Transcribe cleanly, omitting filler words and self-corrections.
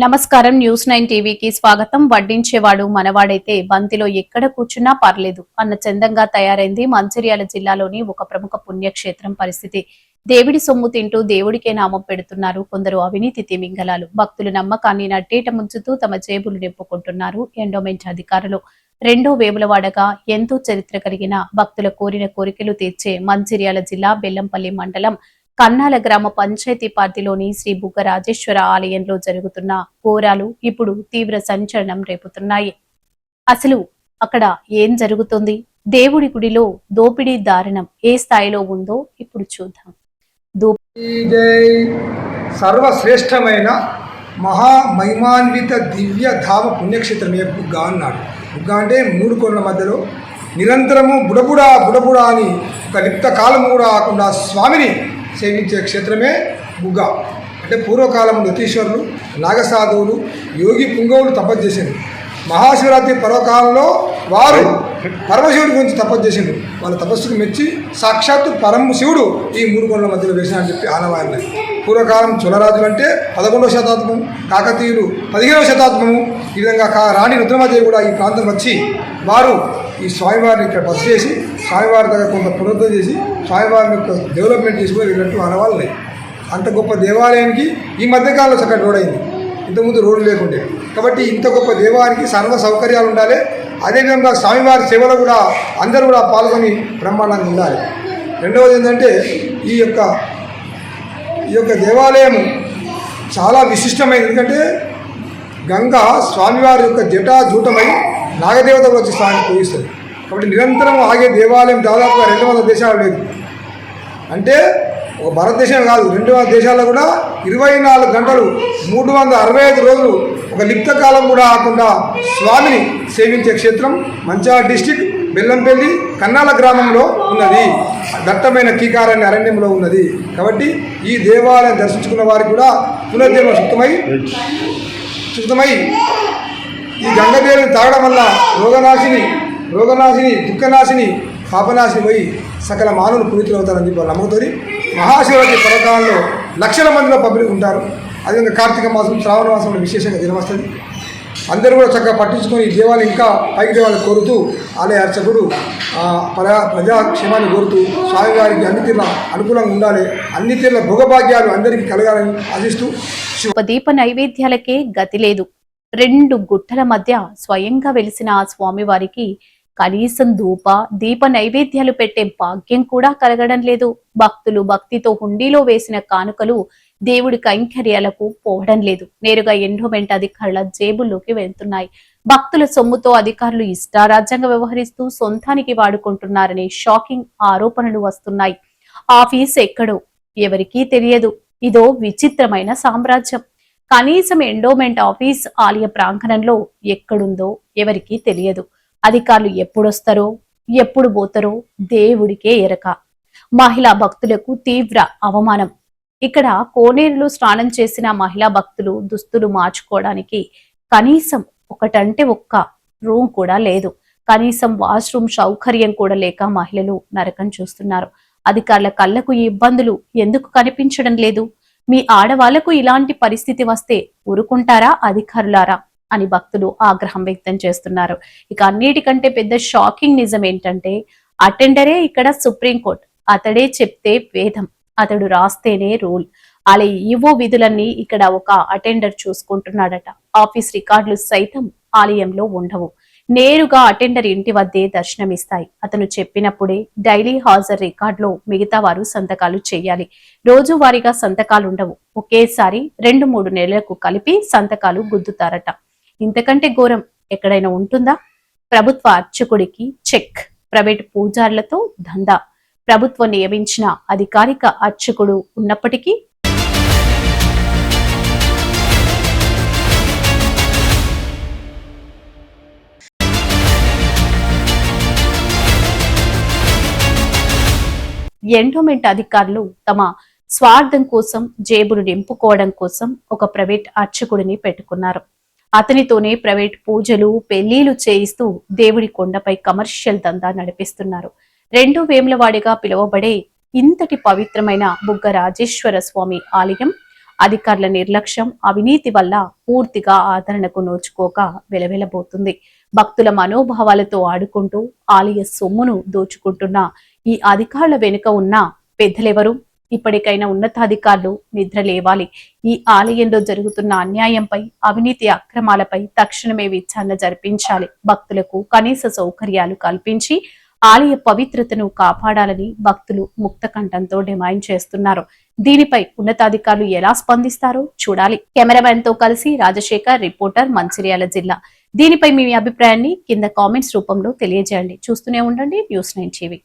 నమస్కారం. న్యూస్ 9 టీవీకి స్వాగతం. వడ్డించేవాడు మనవాడైతే బంతిలో ఎక్కడ కూర్చున్నా పర్లేదు అన్న చందంగా తయారైంది మంచిర్యాల జిల్లాలోని ఒక ప్రముఖ పుణ్యక్షేత్రం పరిస్థితి. దేవుడి సొమ్ము తింటూ దేవుడికే నామం పెడుతున్నారు కొందరు అవినీతి తిమింగలాలు. భక్తుల నమ్మకాన్ని నట్టేట ముంచుతూ తమ జేబులు నింపుకుంటున్నారు ఎండోమెంట్ అధికారులు. రెండో వేములవాడగా ఎంతో చరిత్ర కలిగిన భక్తుల కోరిన కోరికలు తీర్చే మంచిర్యాల జిల్లా బెల్లంపల్లి మండలం కన్నాల గ్రామ పంచాయతీ పార్టీలోని శ్రీ బుగ్గ రాజేశ్వర ఆలయంలో జరుగుతున్న ఘోరాలు ఇప్పుడు తీవ్ర సంచలనం రేపుతున్నాయి. అసలు అక్కడ ఏం జరుగుతుంది? దేవుడి గుడిలో దోపిడీ దారుణం ఏ స్థాయిలో ఉందో ఇప్పుడు చూద్దాం. సర్వశ్రేష్టమైన మహామహిమాన్విత దివ్య ధామ పుణ్యక్షేత్రమే బుగ్గ అన్నాడు. బుగ్గ అంటే మూడు కొండల మధ్యలో నిరంతరము బుడబుడా బుడబుడా అని ఒక లిప్త కాలం కూడా కాకుండా స్వామిని సేవించే క్షేత్రమే బుగ్గ. అంటే పూర్వకాలం యతీశ్వరులు, నాగసాధువులు, యోగి పుంగవులు తపస్సు చేసిండ్రు. మహాశివరాత్రి పర్వకాలంలో వారు పరమశివుడి గురించి తపస్సు చేసిండ్రు. వాళ్ళ తపస్సుకు మెచ్చి సాక్షాత్తు పరమశివుడు ఈ మూడు కొండల మధ్యలో వేసినని చెప్పి ఆనవాయినాయి. పూర్వకాలం చోళరాజులు అంటే 11వ శతాబ్దము, కాకతీయులు 15వ శతాబ్దము. ఈ విధంగా రాణి రుద్రమాదేవి కూడా ఈ ప్రాంతం వచ్చి వారు ఈ స్వామివారిని ఇక్కడ బస చేసి స్వామివారి దగ్గర కొంత పునరుద్ధరణ చేసి స్వామివారిని యొక్క డెవలప్మెంట్ చేసుకుని వెళ్ళినట్టు ఆనవాళ్ళు ఉన్నాయి. అంత గొప్ప దేవాలయానికి ఈ మధ్యకాలంలో చక్కటి రోడ్ అయింది. ఇంతకుముందు రోడ్డు లేకుండే. కాబట్టి ఇంత గొప్ప దేవాలయానికి సర్వ సౌకర్యాలు ఉండాలి. అదేవిధంగా స్వామివారి సేవలో కూడా అందరూ కూడా పాల్గొని బ్రహ్మాండంగా ఉండాలి. రెండవది ఏంటంటే ఈ యొక్క దేవాలయం చాలా విశిష్టమైనది. ఎందుకంటే గంగా స్వామివారి యొక్క జటాజూటమై నాగదేవత వచ్చి స్వామిని పూజిస్తుంది. కాబట్టి నిరంతరం ఆగే దేవాలయం దాదాపుగా 200 దేశాలు లేదు. అంటే ఒక భారతదేశం కాదు, 200 దేశాల్లో కూడా 24 గంటలు 365 రోజులు ఒక లిప్త కాలం కూడా కాకుండా స్వామిని సేవించే క్షేత్రం మంచిర్యాల డిస్టిక్ బెల్లంపల్లి కన్నాల గ్రామంలో ఉన్నది. దట్టమైన కీకారణ్య అరణ్యంలో ఉన్నది. కాబట్టి ఈ దేవాలయం దర్శించుకున్న వారికి కూడా పునర్జన్మ శుద్ధమై ఈ గంగదేవిని తాగడం వల్ల రోగనాశిని దుఃఖనాశిని పాపనాశిని పోయి సకల మానవులు పునీతులు అవుతారని చెప్పి నమ్మకంతో మహాశివరాత్రి పర్వకాలంలో లక్షల మందిలో పబ్లిక్ ఉంటారు. అదేవిధంగా కార్తీక మాసం, శ్రావణ మాసంలో విశేషంగా దినం వస్తుంది. అందరూ కూడా చక్కగా పట్టించుకొని ఈ దేవాలయం ఇంకా పైకి దేవాలని కోరుతూ ఆలయ అర్చకుడు ప్రజాక్షేమాన్ని కోరుతూ స్వామివారికి అన్ని తీర్ల అనుకూలంగా ఉండాలి, అన్ని తీర్ల భోగభాగ్యాలు అందరికీ కలగాలని ఆశిస్తూ దీప నైవేద్యాలకే గతి లేదు. 2 గుట్టల మధ్య స్వయంగా వెలిసిన ఆ స్వామివారికి కనీసం దీప నైవేద్యాలు పెట్టే భాగ్యం కూడా కలగడం లేదు. భక్తులు భక్తితో హుండీలో వేసిన కానుకలు దేవుడి కైంకర్యాలకు పోవడం లేదు. నేరుగా ఎండోమెంట్ అధికారుల జేబుల్లోకి వెళ్తున్నాయి. భక్తుల సొమ్ముతో అధికారులు ఇష్టారాజ్యంగా వ్యవహరిస్తూ సొంతానికి వాడుకుంటున్నారనే షాకింగ్ ఆరోపణలు వస్తున్నాయి. ఆఫీస్ ఎక్కడో ఎవరికీ తెలియదు. ఇదో విచిత్రమైన సామ్రాజ్యం. కనీసం ఎండోమెంట్ ఆఫీస్ ఆలయ ప్రాంగణంలో ఎక్కడుందో ఎవరికీ తెలియదు. అధికారులు ఎప్పుడొస్తారో ఎప్పుడు పోతారో దేవుడికే ఎరక. మహిళా భక్తులకు తీవ్ర అవమానం. ఇక్కడ కోనేరులో స్నానం చేసిన మహిళా భక్తులు దుస్తులు మార్చుకోవడానికి కనీసం ఒకటంటే ఒక్క రూమ్ కూడా లేదు. కనీసం వాష్రూమ్ సౌకర్యం కూడా లేక మహిళలు నరకం చూస్తున్నారు. అధికారుల కళ్లకు ఈ ఇబ్బందులు ఎందుకు కనిపించడం లేదు? మీ ఆడవాళ్లకు ఇలాంటి పరిస్థితి వస్తే ఊరుకుంటారా అధికారులారా అని భక్తులు ఆగ్రహం వ్యక్తం చేస్తున్నారు. ఇక అన్నిటికంటే పెద్ద షాకింగ్ నిజం ఏంటంటే అటెండరే ఇక్కడ సుప్రీంకోర్టు. అతడే చెప్తే వేదం, అతడు రాస్తేనే రూల్. అలా ఈవో విధులన్నీ ఇక్కడ ఒక అటెండర్ చూసుకుంటున్నాడట. ఆఫీస్ రికార్డులు సైతం ఆలయంలో ఉండవు. నేరుగా అటెండర్ ఇంటి వద్దే దర్శనమిస్తాయి. అతను చెప్పినప్పుడే డైలీ హాజరు రికార్డులో మిగతా వారు సంతకాలు చేయాలి. రోజువారీగా సంతకాలుండవు. ఒకేసారి 2-3 నెలలకు కలిపి సంతకాలు గుద్దుతారట. ఇంతకంటే ఘోరం ఎక్కడైనా ఉంటుందా? ప్రభుత్వ అర్చకుడికి చెక్, ప్రైవేటు పూజారులతో దందా. ప్రభుత్వం నియమించిన అధికారిక అర్చకుడు ఉన్నప్పటికీ ఎండోమెంట్ అధికారులు తమ స్వార్థం కోసం, జేబులు నింపుకోవడం కోసం ఒక ప్రైవేట్ అర్చకుడిని పెట్టుకున్నారు. అతనితోనే ప్రైవేట్ పూజలు, పెళ్లిళ్లు చేయిస్తూ దేవుడి కొండపై కమర్షియల్ దందా నడిపిస్తున్నారు. రెండో వేములవాడిగా పిలువబడే ఇంతటి పవిత్రమైన బుగ్గ రాజేశ్వర స్వామి ఆలయం అధికారుల నిర్లక్ష్యం, అవినీతి వల్ల పూర్తిగా ఆదరణకు నోచుకోక వెలవెలబోతుంది. భక్తుల మనోభావాలతో ఆడుకుంటూ ఆలయ సొమ్మును దోచుకుంటున్న ఈ అధికారుల వెనుక ఉన్న పెద్దలెవరు? ఇప్పటికైనా ఉన్నతాధికారులు నిద్ర లేవాలి. ఈ ఆలయంలో జరుగుతున్న అన్యాయంపై, అవినీతి అక్రమాలపై తక్షణమే విచారణ జరిపించాలి. భక్తులకు కనీస సౌకర్యాలు కల్పించి ఆలయ పవిత్రతను కాపాడాలని భక్తులు ముక్తకంఠంతో డిమాండ్ చేస్తున్నారు. దీనిపై ఉన్నతాధికారులు ఎలా స్పందిస్తారో చూడాలి. కెమెరామెన్ తో కలిసి రాజశేఖర్, రిపోర్టర్, మంచిర్యాల జిల్లా. దీనిపై మీ అభిప్రాయాన్ని కింద కామెంట్స్ రూపంలో తెలియజేయండి. చూస్తూనే ఉండండి న్యూస్ 9 టీవీ.